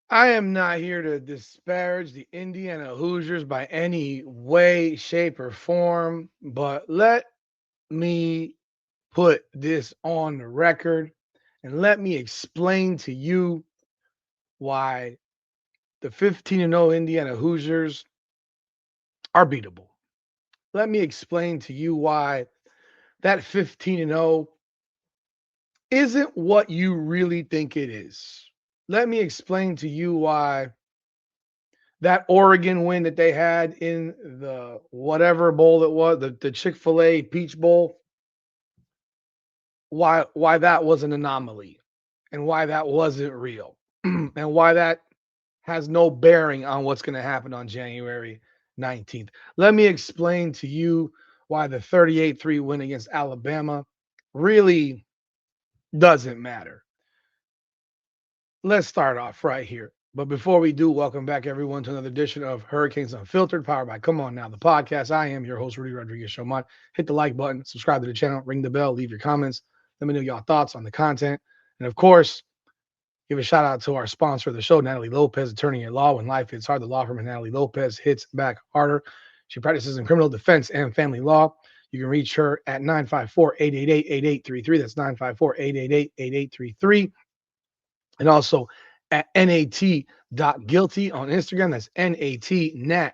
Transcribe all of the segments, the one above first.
I am not here to disparage the Indiana Hoosiers by any way, shape, or form, but let me put this on the record and let me explain to you why the 15-0 Indiana Hoosiers are beatable. Let me explain to you why that 15-0 isn't what you really think it is. Let me explain to you why that Oregon win that they had in the whatever bowl it was, the Chick-fil-A Peach Bowl, why that was an anomaly and why that wasn't real and why that has no bearing on what's going to happen on January 19th. Let me explain to you why the 38-3 win against Alabama really doesn't matter. Let's start off right here. But before we do, welcome back everyone to another edition of Hurricanes Unfiltered, powered by Come On Now, the podcast. I am your host, Rudy Rodriguez Showman. Hit the like button, subscribe to the channel, ring the bell, leave your comments. Let me know your thoughts on the content. And of course, give a shout out to our sponsor of the show, Natalie Lopez, attorney at law. When life hits hard, the law firm of Natalie Lopez hits back harder. She practices in criminal defense and family law. You can reach her at 954-888-8833. That's 954-888-8833. And also at nat.guilty on Instagram. That's nat.guilty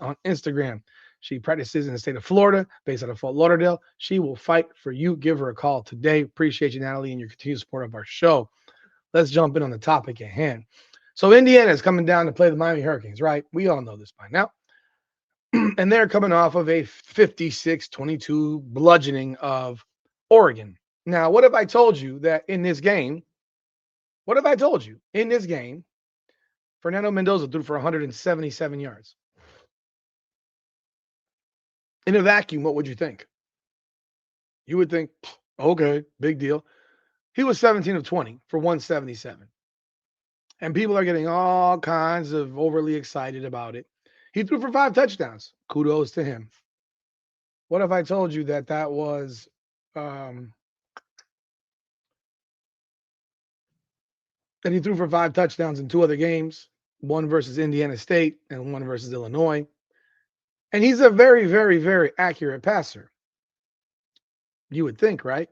on Instagram. She practices in the state of Florida, based out of Fort Lauderdale. She will fight for you. Give her a call today. Appreciate you, Natalie, and your continued support of our show. Let's jump in on the topic at hand. So Indiana is coming down to play the Miami Hurricanes, right? We all know this by now. And they're coming off of a 56-22 bludgeoning of Oregon. Now, what if I told you that in this game, what if I told you in this game, Fernando Mendoza threw for 177 yards? In a vacuum, what would you think? You would think, okay, big deal. He was 17 of 20 for 177. And people are getting all kinds of overly excited about it. He threw for 5 touchdowns. Kudos to him. What if I told you that that was um, that he threw for 5 touchdowns in two other games, one versus Indiana State and one versus Illinois? And he's a very, very, very accurate passer. You would think, right?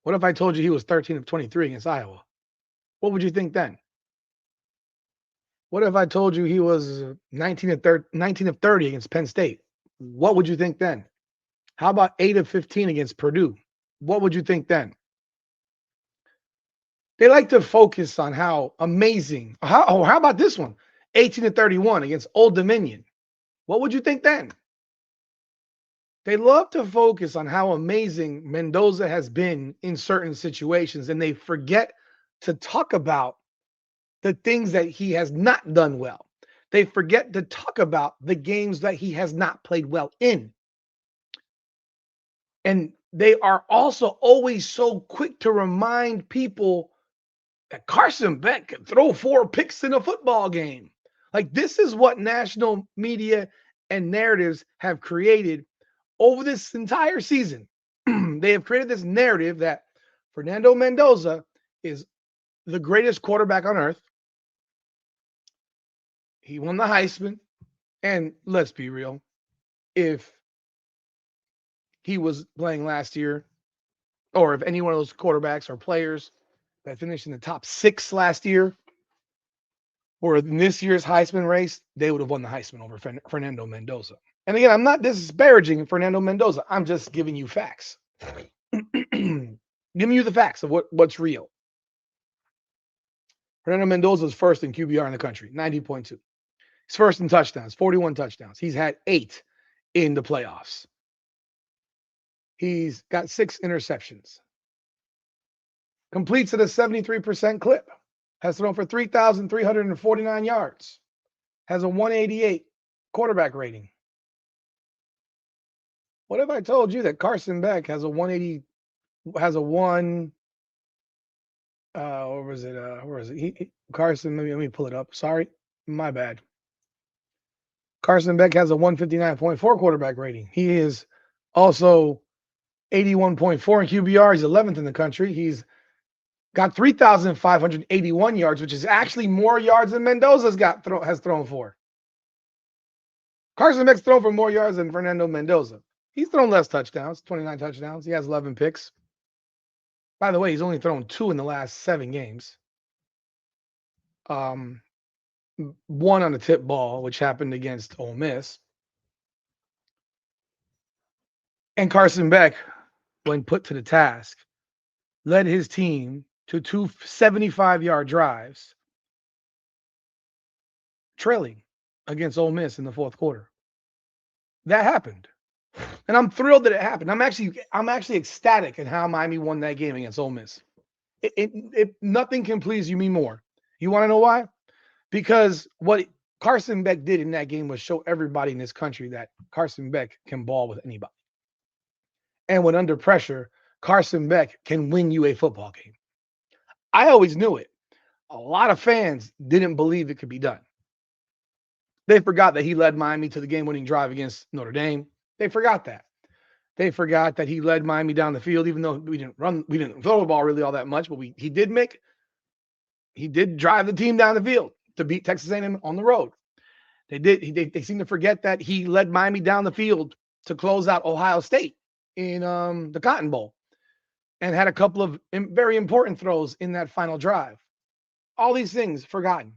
What if I told you he was 13 of 23 against Iowa? What would you think then? What if I told you he was 19 of 30 against Penn State? What would you think then? How about 8 of 15 against Purdue? What would you think then? They like to focus on how amazing. How about this one? 18 to 31 against Old Dominion. What would you think then? They love to focus on how amazing Mendoza has been in certain situations, and they forget to talk about the things that he has not done well. They forget to talk about the games that he has not played well in. And they are also always so quick to remind people that Carson Beck can throw 4 picks in a football game. Like, this is what national media and narratives have created over this entire season. They have created this narrative that Fernando Mendoza is the greatest quarterback on earth. He won the Heisman. And let's be real, if he was playing last year, or if any one of those quarterbacks or players that finished in the top 6 last year or in this year's Heisman race, they would have won the Heisman over Fernando Mendoza. And again, I'm not disparaging Fernando Mendoza. I'm just giving you facts. Giving you the facts of what's real. Fernando Mendoza is first in QBR in the country, 90.2. He's first in touchdowns, 41 touchdowns. He's had 8 in the playoffs. He's got 6 interceptions. Completes at a 73% clip. Has thrown for 3,349 yards. Has a 188 quarterback rating. What if I told you that Carson Beck has a 180, has a one, or was it, where is it? Carson, let me pull it up. Sorry, my bad. Carson Beck has a 159.4 quarterback rating. He is also 81.4 in QBR. He's 11th in the country. He's got 3,581 yards, which is actually more yards than Mendoza's has thrown for. Carson Beck's thrown for more yards than Fernando Mendoza. He's thrown less touchdowns, 29 touchdowns. He has 11 picks. By the way, he's only thrown 2 in the last 7 games. One on the tip ball, which happened against Ole Miss. And Carson Beck, when put to the task, led his team to 2 75-yard drives, trailing against Ole Miss in the fourth quarter. That happened. And I'm thrilled that it happened. I'm actually ecstatic at how Miami won that game against Ole Miss. Nothing can please me more. You want to know why? Because what Carson Beck did in that game was show everybody in this country that Carson Beck can ball with anybody. And when under pressure, Carson Beck can win you a football game. I always knew it. A lot of fans didn't believe it could be done. They forgot that he led Miami to the game-winning drive against Notre Dame. They forgot that. They forgot that he led Miami down the field, even though we didn't throw the ball really all that much, but he did drive the team down the field to beat Texas A&M on the road. They seem to forget that he led Miami down the field to close out Ohio State in the Cotton Bowl and had a couple of very important throws in that final drive. All these things forgotten.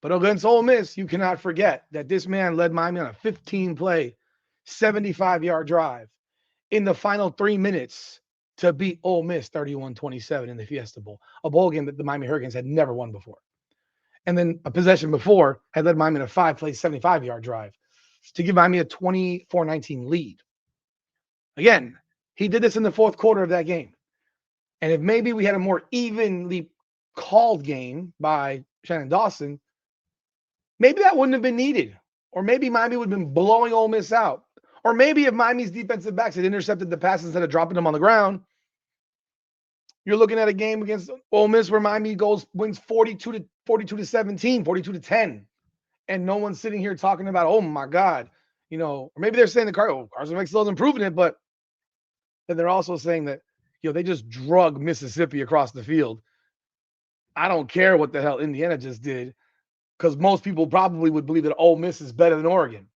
But against Ole Miss, you cannot forget that this man led Miami on a 15-play, 75-yard drive in the final 3 minutes to beat Ole Miss 31-27 in the Fiesta Bowl, a bowl game that the Miami Hurricanes had never won before. And then a possession before had led Miami in a 5-play, 75-yard drive to give Miami a 24-19 lead. Again, he did this in the fourth quarter of that game. And if maybe we had a more evenly called game by Shannon Dawson, maybe that wouldn't have been needed. Or maybe Miami would have been blowing Ole Miss out. Or maybe if Miami's defensive backs had intercepted the passes instead of dropping them on the ground, you're looking at a game against Ole Miss where Miami wins 42-17, 42-10. And no one's sitting here talking about, oh my God, or maybe they're saying Carson Beck still isn't proving it, but then they're also saying that, they just drug Mississippi across the field. I don't care what the hell Indiana just did, because most people probably would believe that Ole Miss is better than Oregon.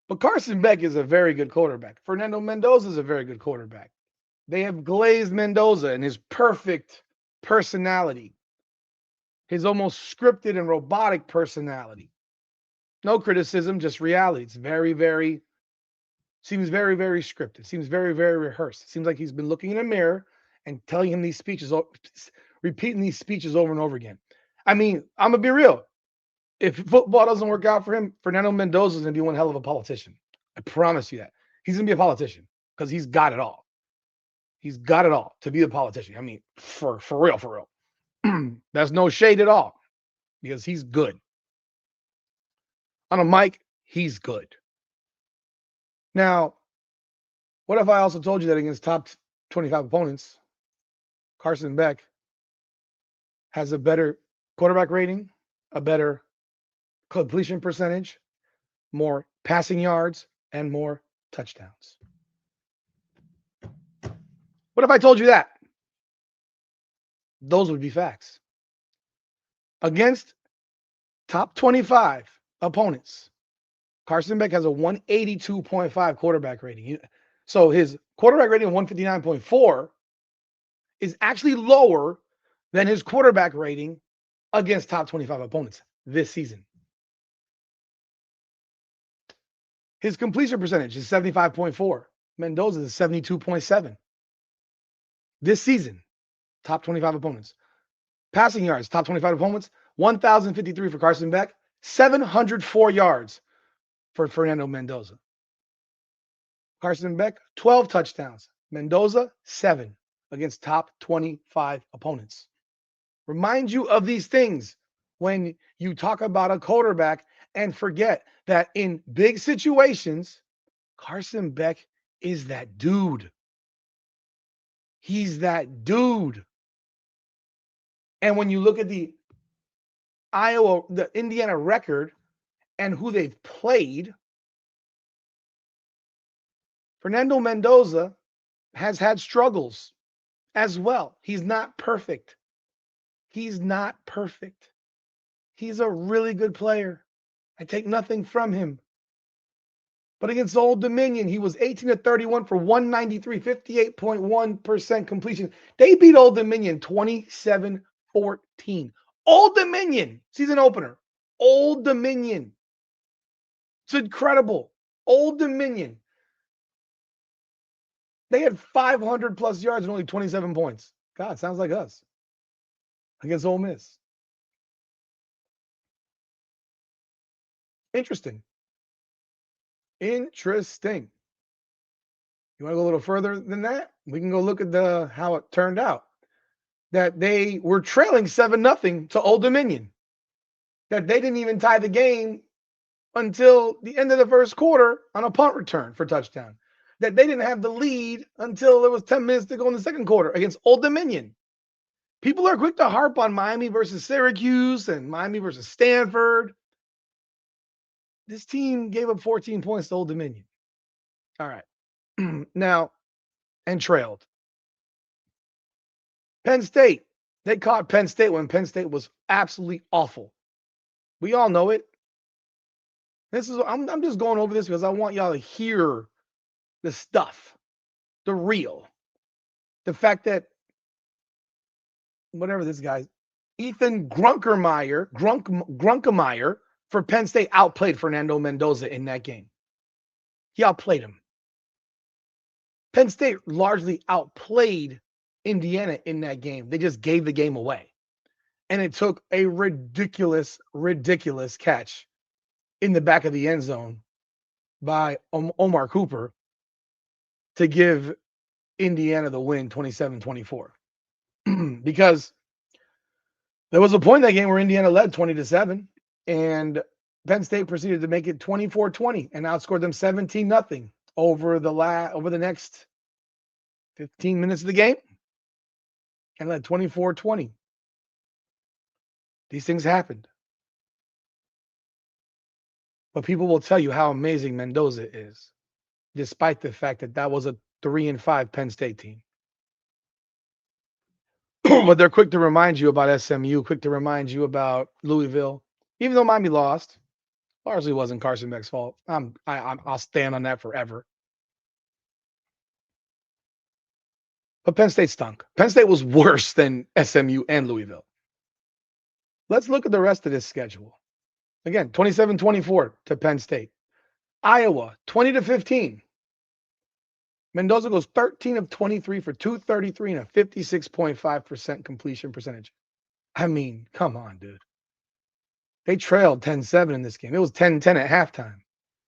But Carson Beck is a very good quarterback. Fernando Mendoza is a very good quarterback. They have glazed Mendoza and his perfect personality, his almost scripted and robotic personality. No criticism, just reality. It's seems very, very scripted. Seems very, very rehearsed. Seems like he's been looking in a mirror and telling him these speeches, repeating these speeches over and over again. I mean, I'm going to be real. If football doesn't work out for him, Fernando Mendoza is going to be one hell of a politician. I promise you that. He's going to be a politician because he's got it all. He's got it all to be a politician. I mean, for real. There's no shade at all because he's good. On a mic, he's good. Now, what if I also told you that against top 25 opponents, Carson Beck has a better quarterback rating, a better completion percentage, more passing yards, and more touchdowns? What if I told you that? Those would be facts. Against top 25 opponents, Carson Beck has a 182.5 quarterback rating. So his quarterback rating of 159.4 is actually lower than his quarterback rating against top 25 opponents this season. His completion percentage is 75.4. Mendoza is 72.7. This season, top 25 opponents. Passing yards, top 25 opponents, 1,053 for Carson Beck, 704 yards for Fernando Mendoza. Carson Beck, 12 touchdowns. Mendoza, 7 against top 25 opponents. Remind you of these things when you talk about a quarterback and forget that in big situations, Carson Beck is that dude. He's that dude. And when you look at the Indiana record and who they've played, Fernando Mendoza has had struggles as well. He's not perfect. He's not perfect. He's a really good player. I take nothing from him. But against Old Dominion, he was 18 to 31 for 193, 58.1% completion. They beat Old Dominion 27-14. Old Dominion, season opener. Old Dominion. It's incredible. Old Dominion. They had 500 plus yards and only 27 points. God, sounds like us against Ole Miss. Interesting. Interesting. You want to go a little further than that? We can go look at how it turned out. That they were trailing 7-0 to Old Dominion. That they didn't even tie the game until the end of the first quarter on a punt return for touchdown. That they didn't have the lead until there was 10 minutes to go in the second quarter against Old Dominion. People are quick to harp on Miami versus Syracuse and Miami versus Stanford. This team gave up 14 points to Old Dominion. All right. Now, and trailed. Penn State. They caught Penn State when Penn State was absolutely awful. We all know it. I'm just going over this because I want y'all to hear the stuff, the real, the fact that whatever this guy, Ethan Grunkemeyer for Penn State outplayed Fernando Mendoza in that game. He outplayed him. Penn State largely outplayed Indiana in that game. They just gave the game away. And it took a ridiculous catch in the back of the end zone by Omar Cooper to give Indiana the win 27-24. Because there was a point in that game where Indiana led 20-7, and Penn State proceeded to make it 24-20 and outscored them 17-0 over the next 15 minutes of the game and led 24-20. These things happened. But people will tell you how amazing Mendoza is, despite the fact that was a 3-5 Penn State team. But they're quick to remind you about SMU, quick to remind you about Louisville. Even though Miami lost, largely wasn't Carson Beck's fault. I'll stand on that forever. But Penn State stunk. Penn State was worse than SMU and Louisville. Let's look at the rest of this schedule. Again, 27-24 to Penn State. Iowa, 20-15. Mendoza goes 13 of 23 for 233 and a 56.5% completion percentage. I mean, come on, dude. They trailed 10-7 in this game. It was 10-10 at halftime.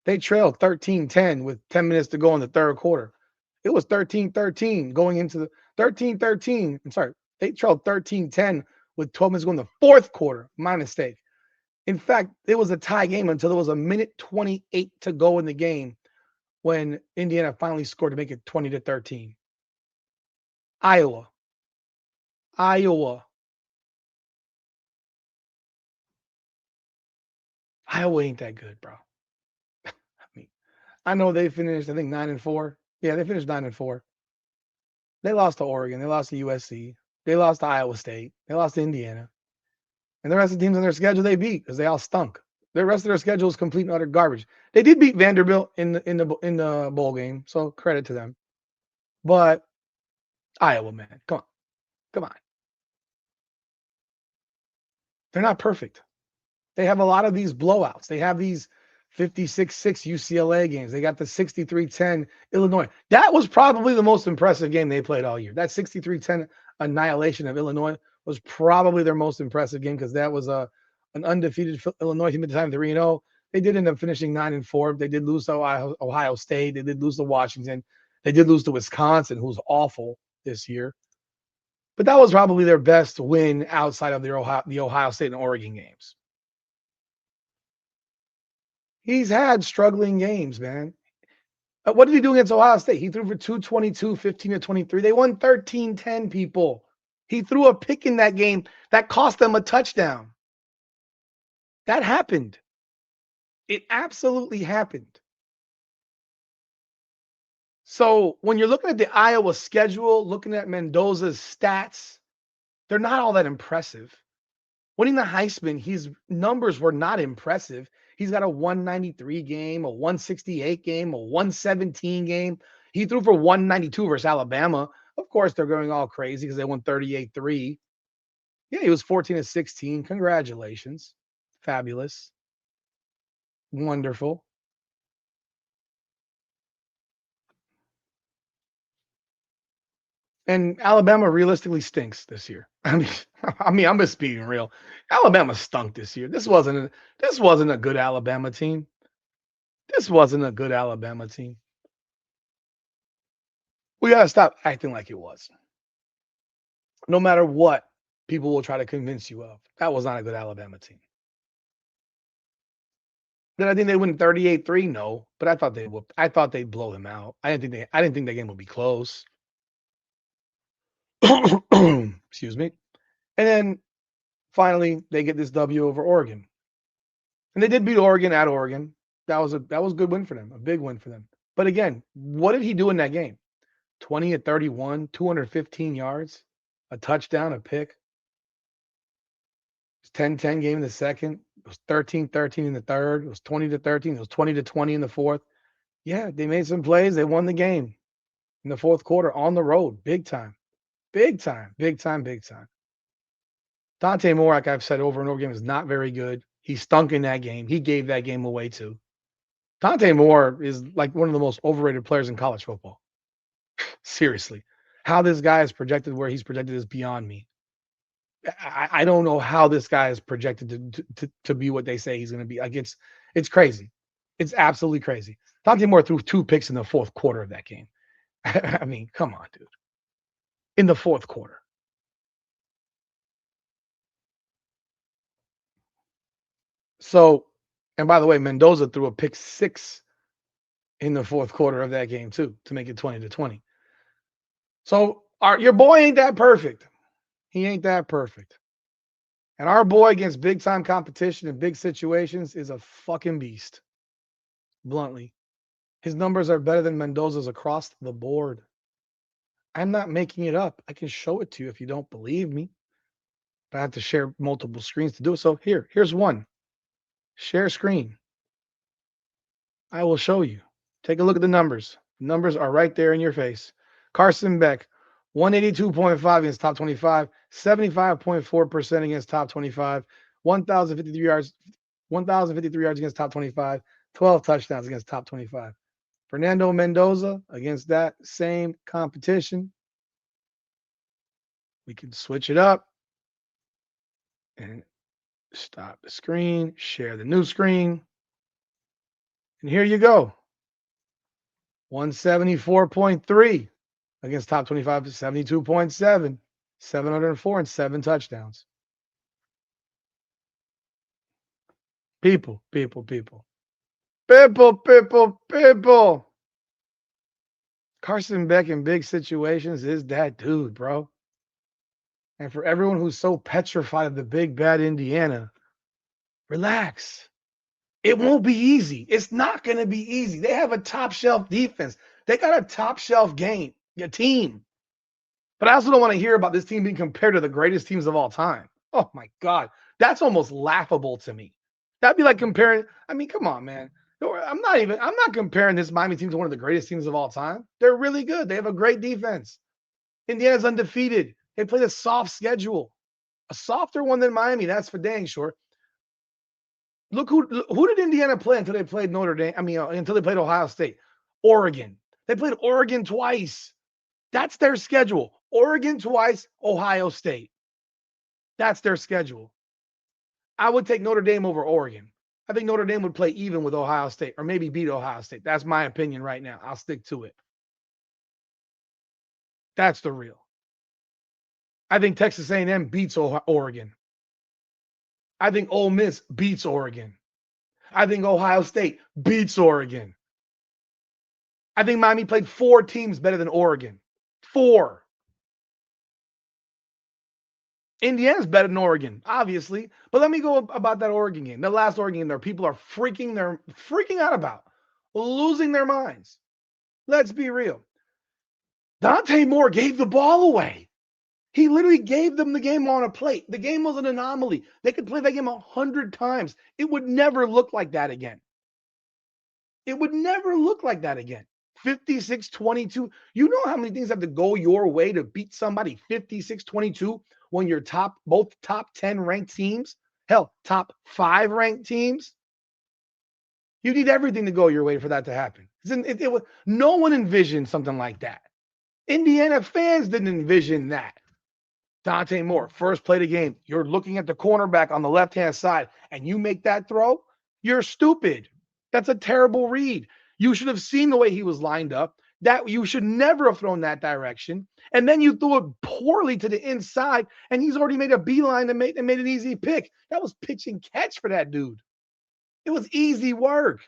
They trailed 13-10 with 10 minutes to go in the third quarter. It was 13-13 going into the 13-13. I'm sorry. They trailed 13-10 with 12 minutes going in the fourth quarter. My mistake. In fact, it was a tie game until there was a minute 28 to go in the game when Indiana finally scored to make it 20-13. Iowa. Iowa ain't that good, bro. I mean, I know they finished, I think 9-4. Yeah, they finished 9-4. They lost to Oregon. They lost to USC. They lost to Iowa State. They lost to Indiana. And the rest of the teams on their schedule they beat because they all stunk. The rest of their schedule is complete and utter garbage. They did beat Vanderbilt in the bowl game, so credit to them. But Iowa, man, come on. They're not perfect. They have a lot of these blowouts. They have these 56-6 UCLA games. They got the 63-10 Illinois. That was probably the most impressive game they played all year. That 63-10 annihilation of Illinois was probably their most impressive game because that was an undefeated Illinois team at the time, 3-0. They did end up finishing 9-4. They did lose to Ohio State. They did lose to Washington. They did lose to Wisconsin, who's awful this year. But that was probably their best win outside of the Ohio State and Oregon games. He's had struggling games, man. What did he do against Ohio State? He threw for 222, 15-23. They won 13-10, people. He threw a pick in that game that cost them a touchdown. That happened. It absolutely happened. So when you're looking at the Iowa schedule, looking at Mendoza's stats, they're not all that impressive. Winning the Heisman, his numbers were not impressive. He's got a 193 game, a 168 game, a 117 game. He threw for 192 versus Alabama. Of course, they're going all crazy because they won 38-3. Yeah, he was 14 and 16. Congratulations. Fabulous. Wonderful. And Alabama realistically stinks this year. I'm just being real. Alabama stunk this year. This wasn't a good Alabama team. This wasn't a good Alabama team. We gotta stop acting like it was. No matter what people will try to convince you of, that was not a good Alabama team. Did I think they win 38-3? No, but I thought they would. I thought they'd blow them out. I didn't think that game would be close. Excuse me. And then finally they get this W over Oregon. And they did beat Oregon at Oregon. That was a good win for them, a big win for them. But again, what did he do in that game? 20 at 31, 215 yards, a touchdown, a pick. It was 10-10 game in the second. It was 13-13 in the third. It was 20-13. It was 20-20 in the fourth. Yeah, they made some plays. They won the game in the fourth quarter on the road. Big time. Big time. Big time. Big time. Dante Moore, like I've said over and over again, is not very good. He stunk in that game. He gave that game away too. Dante Moore is like one of the most overrated players in college football. Seriously. How this guy is projected where he's projected is beyond me. I don't know how this guy is projected to be what they say he's going to be. Like it's crazy. It's absolutely crazy. Dante Moore threw 2 picks in the fourth quarter of that game. I mean, come on, dude. In the fourth quarter. So, and by the way, Mendoza threw a pick 6 in the fourth quarter of that game too to make it 20-20. So your boy ain't that perfect. He ain't that perfect. And our boy against big time competition in big situations is a fucking beast. Bluntly. His numbers are better than Mendoza's across the board. I'm not making it up. I can show it to you if you don't believe me. But I have to share multiple screens to do it. So here's one. Share screen. I will show you. Take a look at the numbers. Numbers are right there in your face. Carson Beck, 182.5 against top 25, 75.4% against top 25, 1,053 yards, 1,053 yards against top 25, 12 touchdowns against top 25. Fernando Mendoza against that same competition. We can switch it up and stop the screen, share the new screen. And here you go. 174.3 against top 25, 72.7, 704 and 7 touchdowns. People. Carson Beck in big situations is that dude, bro. And for everyone who's so petrified of the big bad Indiana, relax. It won't be easy. It's not going to be easy. They have a top shelf defense. They got a top shelf game, a team. But I also don't want to hear about this team being compared to the greatest teams of all time. Oh my God. That's almost laughable to me. That'd be like comparing, I mean, come on, man. I'm not comparing this Miami team to one of the greatest teams of all time. They're really good. They have a great defense. Indiana's undefeated. They played a soft schedule, a softer one than Miami. That's for dang sure. Look who did Indiana play until they played Notre Dame? I mean, until they played Ohio State, Oregon. They played Oregon twice. That's their schedule. Oregon twice, Ohio State. That's their schedule. I would take Notre Dame over Oregon. I think Notre Dame would play even with Ohio State or maybe beat Ohio State. That's my opinion right now. I'll stick to it. That's the real. I think Texas A&M beats Oregon. I think Ole Miss beats Oregon. I think Ohio State beats Oregon. I think Miami played 4 teams better than Oregon. 4. Indiana's better than Oregon, obviously. But let me go about that Oregon game. The last Oregon game, there people are freaking out about, losing their minds. Let's be real. Dante Moore gave the ball away. He literally gave them the game on a plate. The game was an anomaly. They could play that game 100 times. It would never look like that again. It would never look like that again. 56-22. You know how many things have to go your way to beat somebody 56-22 when you're both top 10 ranked teams? Hell, top 5 ranked teams? You need everything to go your way for that to happen. No one envisioned something like that. Indiana fans didn't envision that. Dante Moore, first play of the game. You're looking at the cornerback on the left-hand side, and you make that throw? You're stupid. That's a terrible read. You should have seen the way he was lined up. That you should never have thrown that direction. And then you threw it poorly to the inside, and he's already made a beeline and made an easy pick. That was pitch and catch for that dude. It was easy work.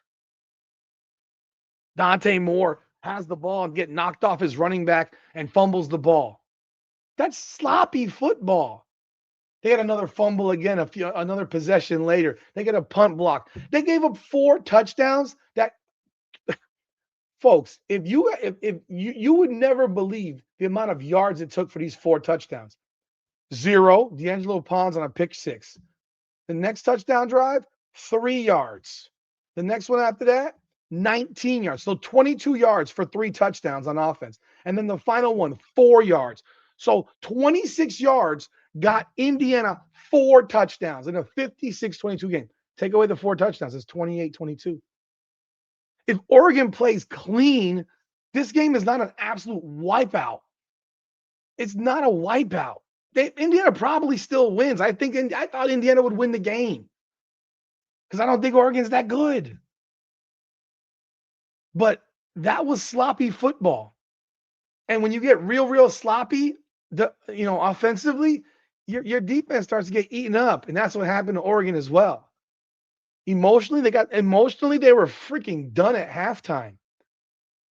Dante Moore has the ball and get knocked off his running back and fumbles the ball. That's sloppy football. They had another fumble again, another possession later. They get a punt block. They gave up 4 touchdowns. That, folks, if you would never believe the amount of yards it took for these 4 touchdowns. 0, D'Angelo Pons on a pick 6. The next touchdown drive, 3 yards. The next one after that, 19 yards. So 22 yards for 3 touchdowns on offense. And then the final one, 4 yards. So 26 yards got Indiana 4 touchdowns in a 56-22 game. Take away the 4 touchdowns, it's 28-22. If Oregon plays clean, this game is not an absolute wipeout. It's not a wipeout. Indiana probably still wins. I thought Indiana would win the game because I don't think Oregon's that good. But that was sloppy football. And when you get real sloppy, offensively, your defense starts to get eaten up, and that's what happened to Oregon as well. Emotionally, they were freaking done at halftime.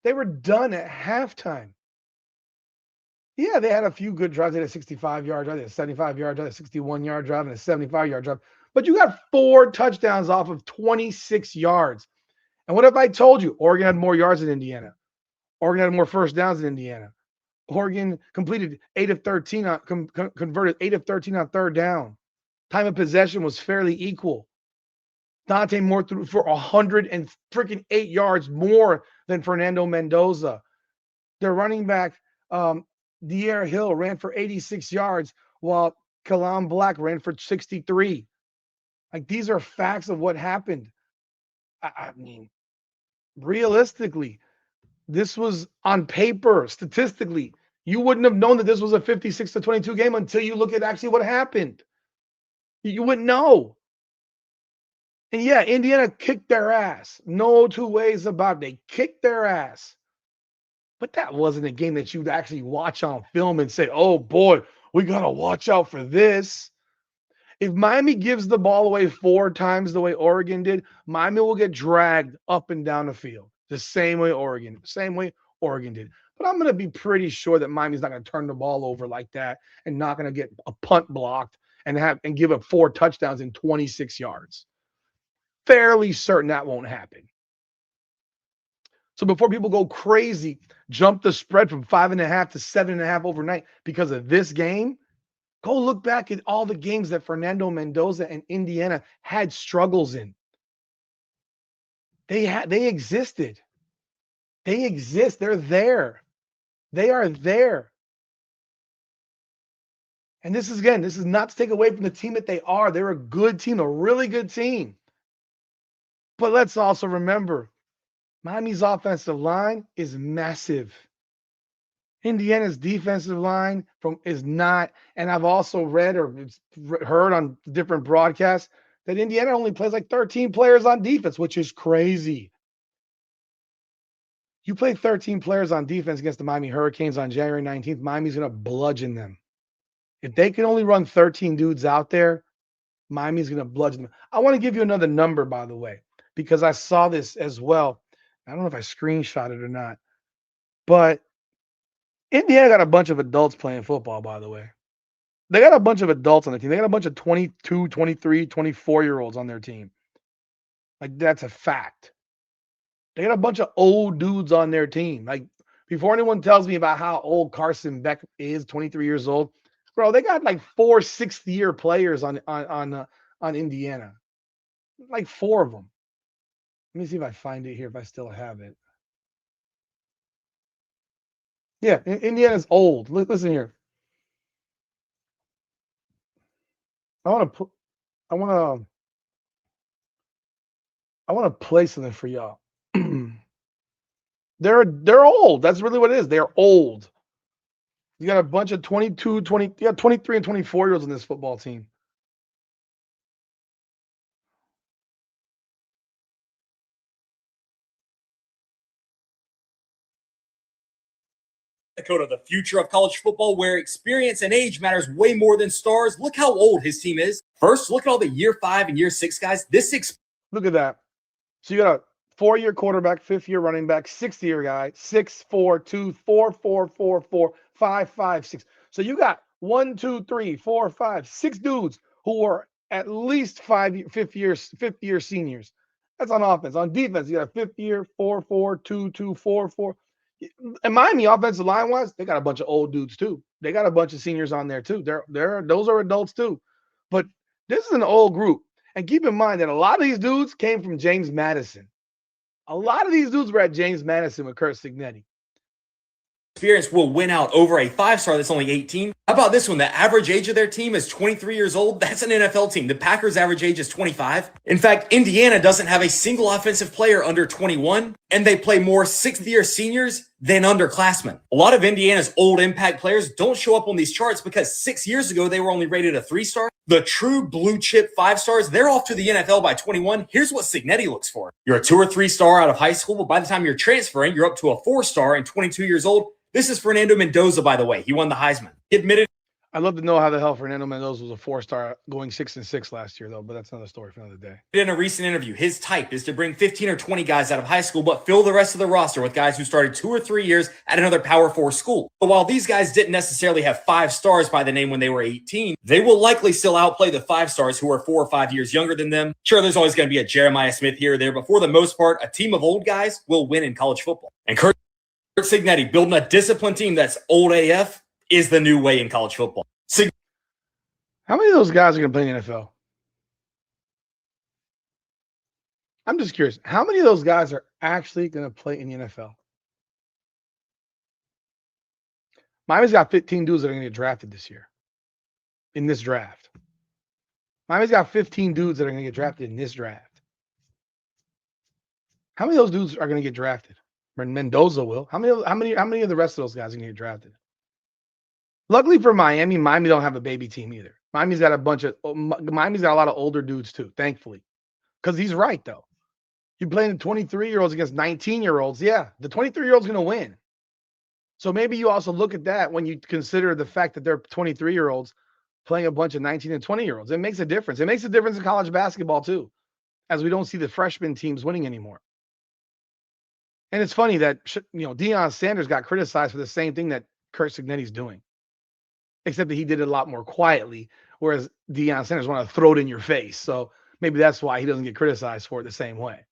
They were done at halftime. Yeah, they had a few good drives. They had a 65-yard drive, they had a 75-yard drive, a 61-yard drive, and a 75-yard drive. But you got 4 touchdowns off of 26 yards. And what if I told you Oregon had more yards than Indiana? Oregon had more first downs than Indiana. Oregon completed 8 of 13, converted 8 of 13 on third down. Time of possession was fairly equal. Dante Moore threw for 108 yards more than Fernando Mendoza. Their running back, Dier Hill, ran for 86 yards, while Kalam Black ran for 63. Like, these are facts of what happened. I mean, realistically, this was on paper, statistically. You wouldn't have known that this was a 56-22 game until you look at actually what happened. You wouldn't know. And yeah, Indiana kicked their ass. No 2 ways about it. They kicked their ass. But that wasn't a game that you'd actually watch on film and say, oh boy, we got to watch out for this. If Miami gives the ball away 4 times the way Oregon did, Miami will get dragged up and down the field the same way Oregon did. But I'm going to be pretty sure that Miami's not going to turn the ball over like that and not going to get a punt blocked and give up 4 touchdowns in 26 yards. Fairly certain that won't happen. So before people go crazy, jump the spread from 5.5 to 7.5 overnight because of this game, go look back at all the games that Fernando Mendoza and Indiana had struggles in. They existed. They exist. They're there. They are there. And this is not to take away from the team that they are. They're a good team, a really good team. But let's also remember, Miami's offensive line is massive. Indiana's defensive line is not, and I've also read or heard on different broadcasts that Indiana only plays like 13 players on defense, which is crazy. You play 13 players on defense against the Miami Hurricanes on January 19th, Miami's going to bludgeon them. If they can only run 13 dudes out there, Miami's going to bludgeon them. I want to give you another number, by the way, because I saw this as well. I don't know if I screenshot it or not, but Indiana got a bunch of adults playing football, by the way. They got a bunch of adults on the team. They got a bunch of 22, 23, 24-year-olds on their team. Like, that's a fact. They got a bunch of old dudes on their team. Like, before anyone tells me about how old Carson Beck is, 23 years old, bro, they got like 4 sixth-year players on Indiana. Like 4 of them. Let me see if I find it here, if I still have it. Yeah, Indiana's old. Listen here. I want to put. I want to. I want to play something for y'all. they're old. That's really what it is. They're old. You got a bunch of 22, 20, you got 23 and 24-year-olds on this football team. Dakota, the future of college football, where experience and age matters way more than stars. Look how old his team is. First, look at all the year 5 and year 6 guys. Look at that. So you got a 4-year quarterback, 5th-year running back, 6th-year guy, 6, 4, 2, 4, 4, 4, 4, 5, 5, 6. So you got 1, 2, 3, 4, 5, 6 dudes who are at least 5th-year seniors. That's on offense. On defense, you got a 5th-year, 4, 4, 2, 2, 4, 4. And Miami, offensive line wise, they got a bunch of old dudes too. They got a bunch of seniors on there too. Those are adults too. But this is an old group. And keep in mind that a lot of these dudes came from James Madison. A lot of these dudes were at James Madison with Curt Cignetti. Experience will win out over a 5-star that's only 18. How about this one? The average age of their team is 23 years old. That's an NFL team. The Packers' average age is 25. In fact, Indiana doesn't have a single offensive player under 21, and they play more 6th-year seniors than underclassmen. A lot of Indiana's old impact players don't show up on these charts because 6 years ago, they were only rated a 3-star. The true blue chip 5-stars, they're off to the NFL by 21. Here's what Cignetti looks for. You're a 2 or 3-star out of high school, but by the time you're transferring, you're up to a 4-star and 22 years old. This is Fernando Mendoza, by the way. He won the Heisman. He admitted. I'd love to know how the hell Fernando Mendoza was a 4-star going 6-6 last year, though, but that's another story for another day. In a recent interview, his type is to bring 15 or 20 guys out of high school, but fill the rest of the roster with guys who started 2 or 3 years at another Power 4 school. But while these guys didn't necessarily have 5 stars by the name when they were 18, they will likely still outplay the 5-stars who are 4 or 5 years younger than them. Sure, there's always going to be a Jeremiah Smith here or there, but for the most part, a team of old guys will win in college football. And Curt Cignetti, building a disciplined team that's old AF, is the new way in college football. How many of those guys are going to play in the NFL? I'm just curious. How many of those guys are actually going to play in the NFL? Miami's got 15 dudes that are going to get drafted this year in this draft. Miami's got 15 dudes that are going to get drafted in this draft. How many of those dudes are going to get drafted? Mendoza will. How many of the rest of those guys are going to get drafted? Luckily for Miami don't have a baby team either. Miami's got a lot of older dudes too, thankfully. Because he's right, though. You're playing the 23-year-olds against 19-year-olds. Yeah, the 23-year-old's going to win. So maybe you also look at that when you consider the fact that they're 23-year-olds playing a bunch of 19 and 20-year-olds. It makes a difference. It makes a difference in college basketball too, as we don't see the freshman teams winning anymore. And it's funny that, Deion Sanders got criticized for the same thing that Curt Cignetti's doing, except that he did it a lot more quietly, whereas Deion Sanders wanted to throw it in your face. So maybe that's why he doesn't get criticized for it the same way.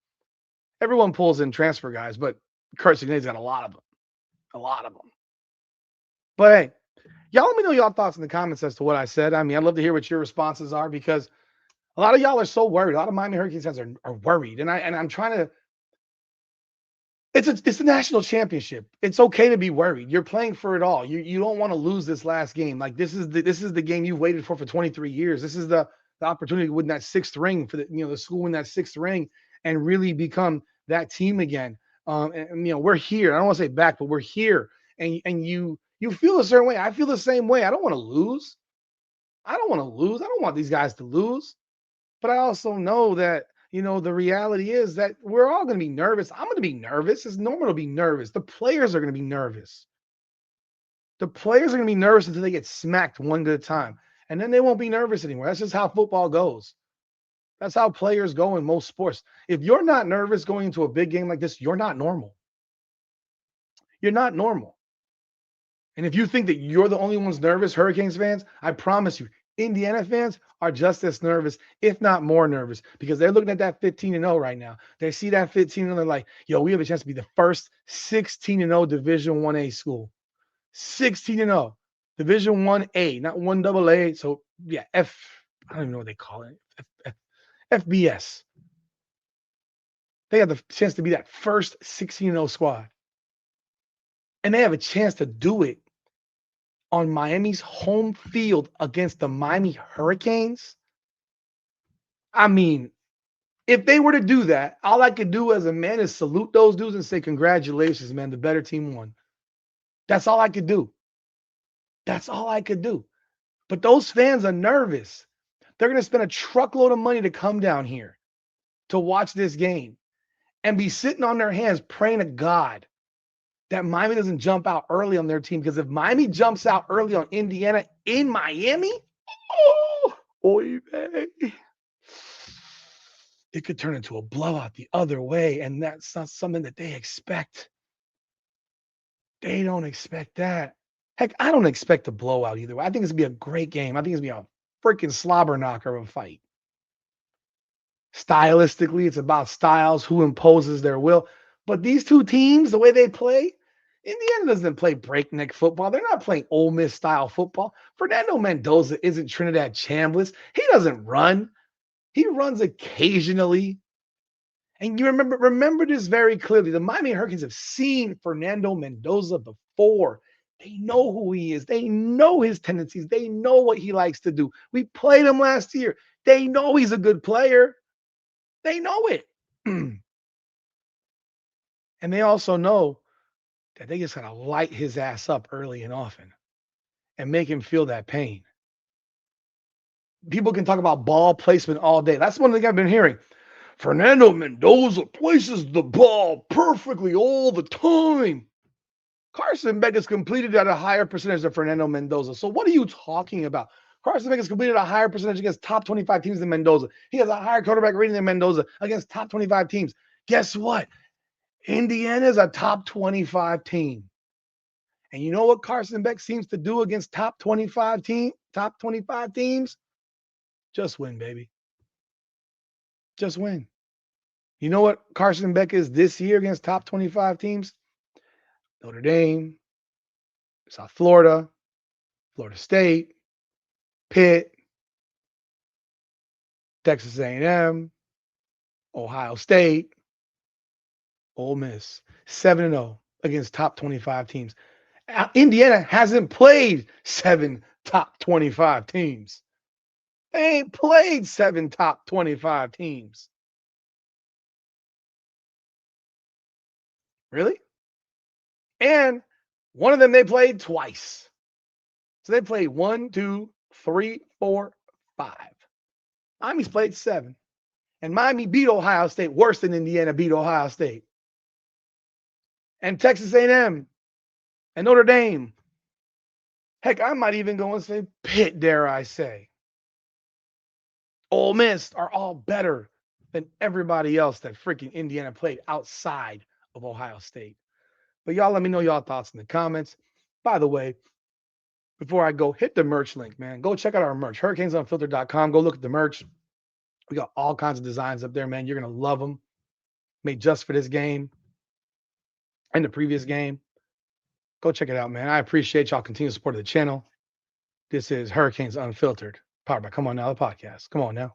Everyone pulls in transfer guys, but Curt Cignetti's got a lot of them. A lot of them. But hey, y'all let me know y'all thoughts in the comments as to what I said. I mean, I'd love to hear what your responses are because a lot of y'all are so worried. A lot of Miami Hurricanes fans are worried. And I'm trying to. It's the national championship. It's okay to be worried. You're playing for it all. You don't want to lose this last game. Like this is the game you've waited for 23 years. This is the opportunity to win that 6th ring for the school win that 6th ring and really become that team again. We're here. I don't want to say back, but we're here. And you feel a certain way. I feel the same way. I don't want to lose. I don't want these guys to lose. But I also know that the reality is that we're all going to be nervous. I'm going to be nervous. It's normal to be nervous. The players are going to be nervous. The players are going to be nervous until they get smacked one good time. And then they won't be nervous anymore. That's just how football goes. That's how players go in most sports. If you're not nervous going into a big game like this, you're not normal. You're not normal. And if you think that you're the only ones nervous, Hurricanes fans, I promise you, Indiana fans are just as nervous, if not more nervous, because they're looking at that 15-0 right now. They see that 15 and they're like, yo, we have a chance to be the first 16-0 Division 1A school. 16-0. Division 1A, not 1AA. So, yeah, I don't even know what they call it. FBS. They have the chance to be that first 16-0 squad. And they have a chance to do it on Miami's home field against the Miami Hurricanes. I mean, if they were to do that, all I could do as a man is salute those dudes and say, congratulations, man, the better team won. That's all I could do. That's all I could do. But those fans are nervous. They're going to spend a truckload of money to come down here to watch this game and be sitting on their hands praying to God that Miami doesn't jump out early on their team. Because if Miami jumps out early on Indiana in Miami, oh, oy vey, it could turn into a blowout the other way. And that's not something that they expect. They don't expect that. Heck, I don't expect a blowout either way. I think it's going to be a great game. I think it's going to be a freaking slobber knocker of a fight. Stylistically, it's about styles, who imposes their will. But these two teams, the way they play, Indiana doesn't play breakneck football. They're not playing Ole Miss style football. Fernando Mendoza isn't Trinidad Chambliss. He doesn't run. He runs occasionally. And you remember this very clearly. The Miami Hurricanes have seen Fernando Mendoza before. They know who he is. They know his tendencies. They know what he likes to do. We played him last year. They know he's a good player. They know it. And they also know that they just got to light his ass up early and often and make him feel that pain. People can talk about ball placement all day. That's one thing I've been hearing. Fernando Mendoza places the ball perfectly all the time. Carson Beck is completed at a higher percentage than Fernando Mendoza. So what are you talking about? Carson Beck has completed a higher percentage against top 25 teams than Mendoza. He has a higher quarterback rating than Mendoza against top 25 teams. Guess what? Indiana is a top 25 team. And you know what Carson Beck seems to do against top 25 teams? Just win, baby. Just win. You know what Carson Beck is this year against top 25 teams? Notre Dame, South Florida, Florida State, Pitt, Texas A&M, Ohio State, Ole Miss. 7-0 against top 25 teams. Indiana hasn't played 7 top 25 teams. They ain't played 7 top 25 teams. Really? And one of them they played twice. So they played 1, 2, 3, 4, 5. Miami's played 7. And Miami beat Ohio State worse than Indiana beat Ohio State. And Texas A&M and Notre Dame. Heck, I might even go and say Pitt, dare I say. Ole Miss are all better than everybody else that freaking Indiana played outside of Ohio State. But y'all let me know y'all thoughts in the comments. By the way, before I go, hit the merch link, man. Go check out our merch, hurricanesunfiltered.com. Go look at the merch. We got all kinds of designs up there, man. You're going to love them. Made just for this game and the previous game. Go check it out, man. I appreciate y'all continued support of the channel. This is Hurricanes Unfiltered, powered by Come On Now, the podcast. Come on now.